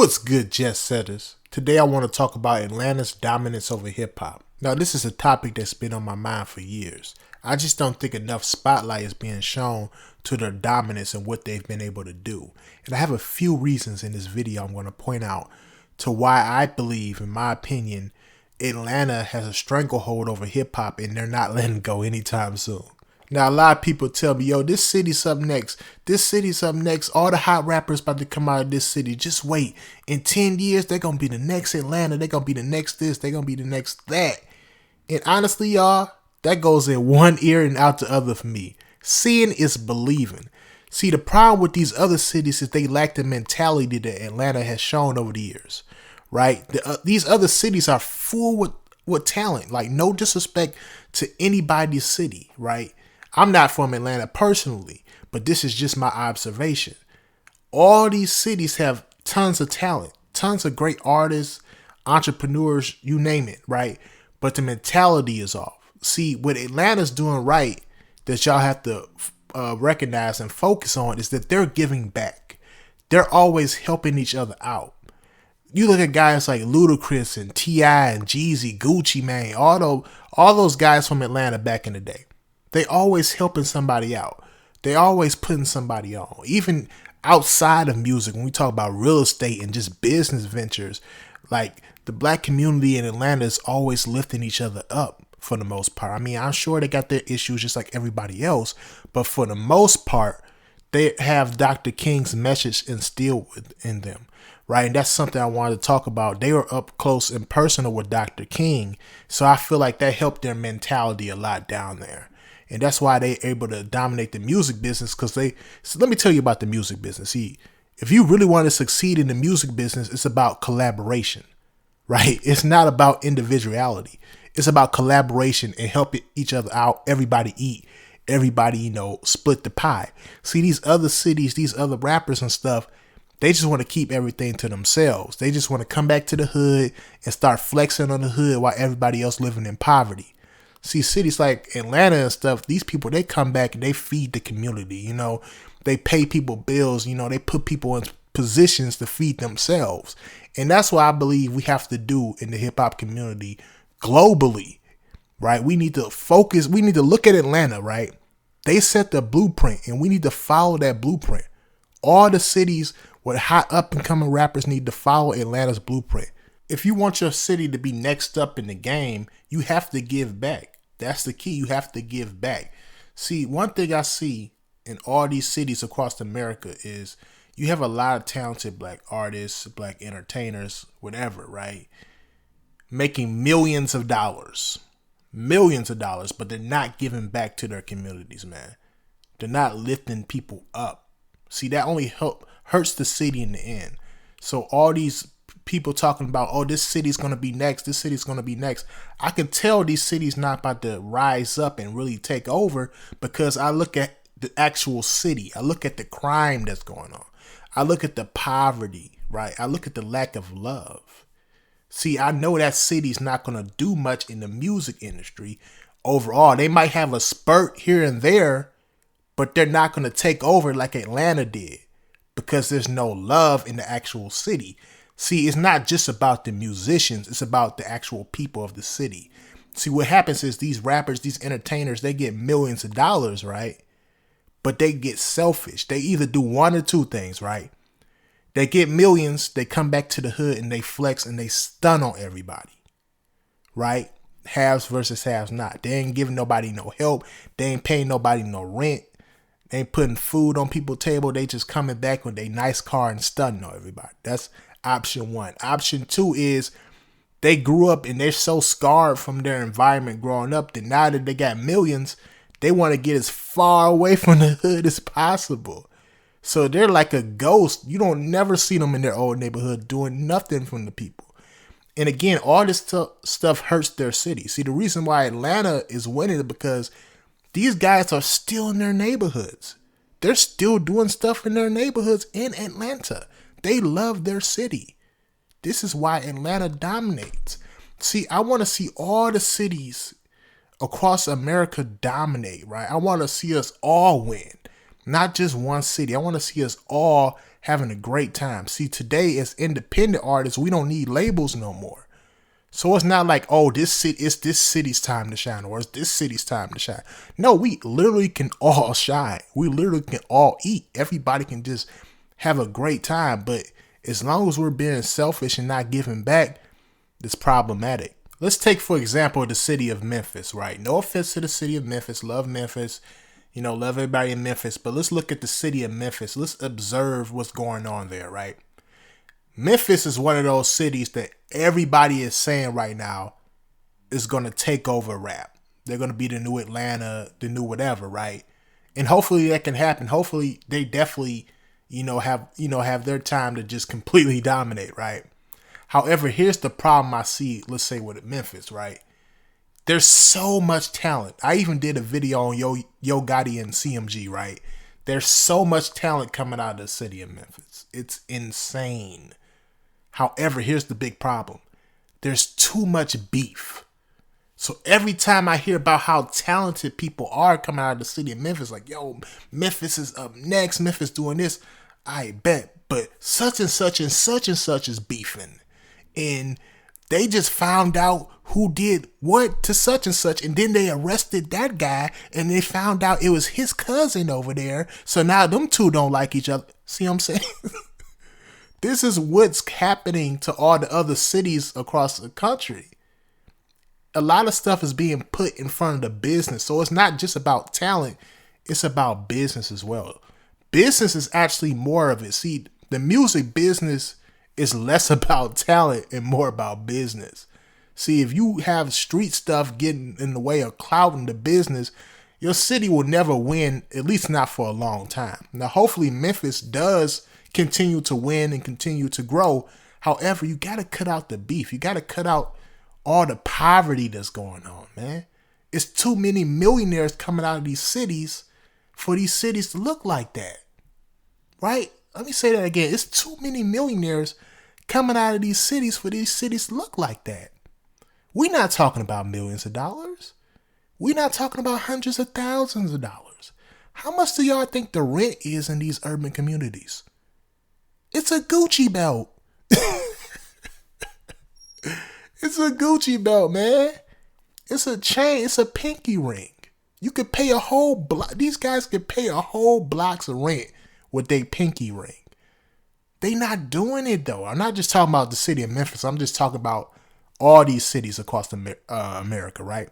What's good, Jetsetters? Today I want to talk about Atlanta's dominance over hip-hop. Now, this is a topic that's been on my mind for years. I just don't think enough spotlight is being shown to their dominance and what they've been able to do. And I have a few reasons in this video I'm going to point out to why I believe, in my opinion, Atlanta has a stranglehold over hip-hop and they're not letting go anytime soon. Now, a lot of people tell me, yo, this city's up next. This city's up next. All the hot rappers about to come out of this city. Just wait. In 10 years, they're going to be the next Atlanta. They're going to be the next this. They're going to be the next that. And honestly, y'all, that goes in one ear and out the other for me. Seeing is believing. See, the problem with these other cities is they lack the mentality that Atlanta has shown over the years, right? These other cities are full with talent. Like, no disrespect to anybody's city, right? I'm not from Atlanta personally, but this is just my observation. All these cities have tons of talent, tons of great artists, entrepreneurs, you name it, right? But the mentality is off. See, what Atlanta's doing right that y'all have to recognize and focus on is that they're giving back. They're always helping each other out. You look at guys like Ludacris and T.I. and Jeezy, Gucci Mane, all those guys from Atlanta back in the day. They always helping somebody out. They always putting somebody on. Even outside of music, when we talk about real estate and just business ventures, like the black community in Atlanta is always lifting each other up for the most part. I mean, I'm sure they got their issues just like everybody else, but for the most part, they have Dr. King's message instilled in them, right? And that's something I wanted to talk about. They were up close and personal with Dr. King, so I feel like that helped their mentality a lot down there. And that's why they're able to dominate the music business, because so let me tell you about the music business. See, if you really want to succeed in the music business, it's about collaboration, right? It's not about individuality. It's about collaboration and helping each other out. Everybody eat. Everybody, split the pie. See, these other cities, these other rappers and stuff, they just want to keep everything to themselves. They just want to come back to the hood and start flexing on the hood while everybody else living in poverty. See, cities like Atlanta and stuff, these people, they come back and they feed the community, They pay people bills, they put people in positions to feed themselves. And that's what I believe we have to do in the hip-hop community globally, right? We need to focus. We need to look at Atlanta, right? They set the blueprint, and we need to follow that blueprint. All the cities with hot up-and-coming rappers need to follow Atlanta's blueprint. If you want your city to be next up in the game, you have to give back. That's the key. You have to give back. See, one thing I see in all these cities across America is you have a lot of talented black artists, black entertainers, whatever, right? Making millions of dollars, but they're not giving back to their communities, man. They're not lifting people up. See, that only hurts the city in the end. So all these people talking about, oh, this city's going to be next. This city's going to be next. I can tell these cities not about to rise up and really take over because I look at the actual city. I look at the crime that's going on. I look at the poverty, right? I look at the lack of love. See, I know that city's not going to do much in the music industry overall. They might have a spurt here and there, but they're not going to take over like Atlanta did because there's no love in the actual city. See, it's not just about the musicians. It's about the actual people of the city. See, what happens is these rappers, these entertainers, they get millions of dollars, right? But they get selfish. They either do one or two things, right? They get millions, they come back to the hood and they flex and they stun on everybody, right? Haves versus haves not. They ain't giving nobody no help. They ain't paying nobody no rent. They ain't putting food on people's table. They just coming back with a nice car and stunning on everybody. That's option one. Option two is they grew up and they're so scarred from their environment growing up that now that they got millions, they want to get as far away from the hood as possible. So they're like a ghost. You don't never see them in their old neighborhood doing nothing from the people. And again, all this stuff hurts their city. See, the reason why Atlanta is winning is because these guys are still in their neighborhoods. They're still doing stuff in their neighborhoods in Atlanta. They love their city. This is why Atlanta dominates. See, I want to see all the cities across America dominate, right? I want to see us all win. not just one city. I want to see us all having a great time. See, today as independent artists, we don't need labels no more. So it's not like, oh, it's this city's time to shine, or it's this city's time to shine. No, we literally can all shine. We literally can all eat. Everybody can just have a great time. But as long as we're being selfish and not giving back, it's problematic. Let's take, for example, the city of Memphis, right? No offense to the city of Memphis. Love Memphis. Love everybody in Memphis. But let's look at the city of Memphis. Let's observe what's going on there, right? Memphis is one of those cities that everybody is saying right now is going to take over rap. They're going to be the new Atlanta, the new whatever, right? And hopefully that can happen. Hopefully they definitely, have their time to just completely dominate, right? However, here's the problem I see, let's say with Memphis, right? There's so much talent. I even did a video on Yo Gotti and CMG, right? There's so much talent coming out of the city of Memphis. It's insane. However, here's the big problem. There's too much beef. So every time I hear about how talented people are coming out of the city of Memphis, like, yo, Memphis is up next, Memphis doing this, I bet. But such and such and such and such is beefing. And they just found out who did what to such and such, and then they arrested that guy, and they found out it was his cousin over there. So now them two don't like each other. See what I'm saying? This is what's happening to all the other cities across the country. A lot of stuff is being put in front of the business. So it's not just about talent. It's about business as well. Business is actually more of it. See, the music business is less about talent and more about business. See, if you have street stuff getting in the way of clouding the business, your city will never win, at least not for a long time. Now, hopefully Memphis does continue to win and continue to grow. However, you got to cut out the beef. You got to cut out all the poverty that's going on, man. It's too many millionaires coming out of these cities for these cities to look like that, right? Let me say that again. It's too many millionaires coming out of these cities for these cities to look like that. We're not talking about millions of dollars. We're not talking about hundreds of thousands of dollars. How much do y'all think the rent is in these urban communities? It's a Gucci belt. It's a Gucci belt, man. It's a chain. It's a pinky ring. You could pay a whole block. These guys could pay a whole block's of rent with their pinky ring. They not doing it, though. I'm not just talking about the city of Memphis. I'm just talking about all these cities across America, right?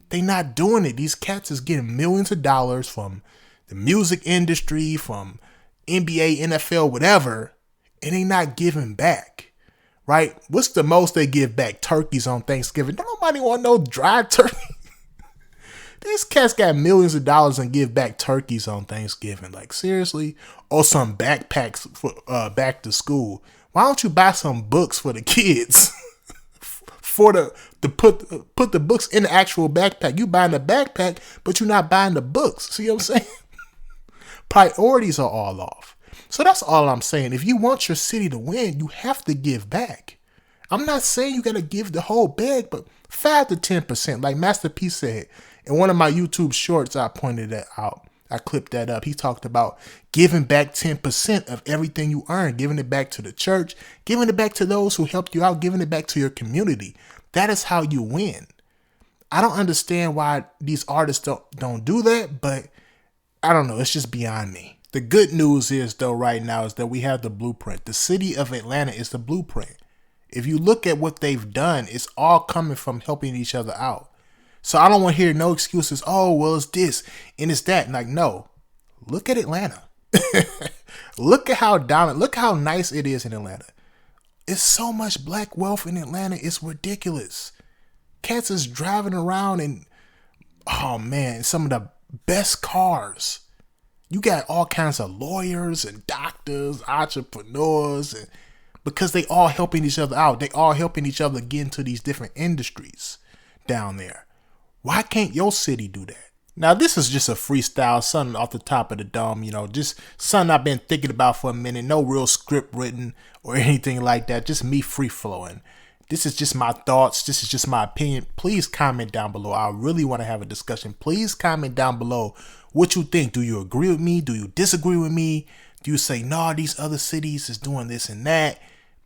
They not doing it. These cats is getting millions of dollars from the music industry, from NBA, NFL, whatever, and they not giving back, right? What's the most they give back? Turkeys on Thanksgiving. Don't nobody want no dry turkey. These cats got millions of dollars and give back turkeys on Thanksgiving. Like, seriously? Or some backpacks for back to school. Why don't you buy some books for the kids? For to put the books in the actual backpack. You buying the backpack, but you're not buying the books. See what I'm saying? Priorities are all off. So that's all I'm saying. If you want your city to win, you have to give back. I'm not saying you got to give the whole bag, but 5 to 10%. Like Master P said in one of my YouTube shorts, I pointed that out. I clipped that up. He talked about giving back 10% of everything you earn, giving it back to the church, giving it back to those who helped you out, giving it back to your community. That is how you win. I don't understand why these artists don't do that, but I don't know. It's just beyond me. The good news is, though, right now is that we have the blueprint. The city of Atlanta is the blueprint. If you look at what they've done, it's all coming from helping each other out. So I don't want to hear no excuses. Oh, well, it's this and it's that. Like, no, look at Atlanta. Look at how dominant, look how nice it is in Atlanta. It's so much black wealth in Atlanta. It's ridiculous. Cats is driving around in, oh man, some of the best cars. You got all kinds of lawyers and doctors, entrepreneurs, and because they all helping each other out. They all helping each other get into these different industries down there. Why can't your city do that? Now, this is just a freestyle, something off the top of the dome, just something I've been thinking about for a minute. No real script written or anything like that. Just me free flowing. This is just my thoughts. This is just my opinion. Please comment down below. I really want to have a discussion. Please comment down below What you think? Do you agree with me? Do you disagree with me? Do you say, no, these other cities is doing this and that?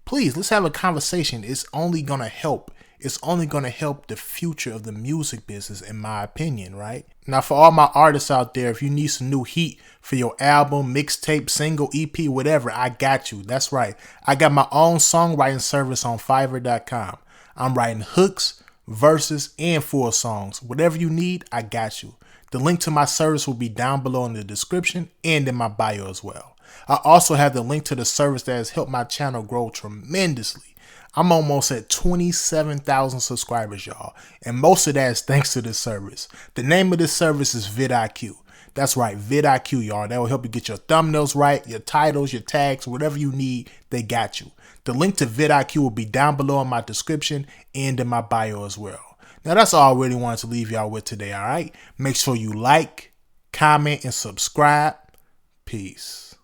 Please, let's have a conversation. It's only going to help. It's only going to help the future of the music business, in my opinion, right? Now, for all my artists out there, if you need some new heat for your album, mixtape, single, EP, whatever, I got you. That's right. I got my own songwriting service on Fiverr.com. I'm writing hooks, verses, and full songs. Whatever you need, I got you. The link to my service will be down below in the description and in my bio as well. I also have the link to the service that has helped my channel grow tremendously. I'm almost at 27,000 subscribers, y'all, and most of that is thanks to this service. The name of this service is vidIQ. That's right, vidIQ, y'all. That will help you get your thumbnails right, your titles, your tags, whatever you need, they got you. The link to vidIQ will be down below in my description and in my bio as well. Now, that's all I really wanted to leave y'all with today, all right? Make sure you like, comment, and subscribe. Peace.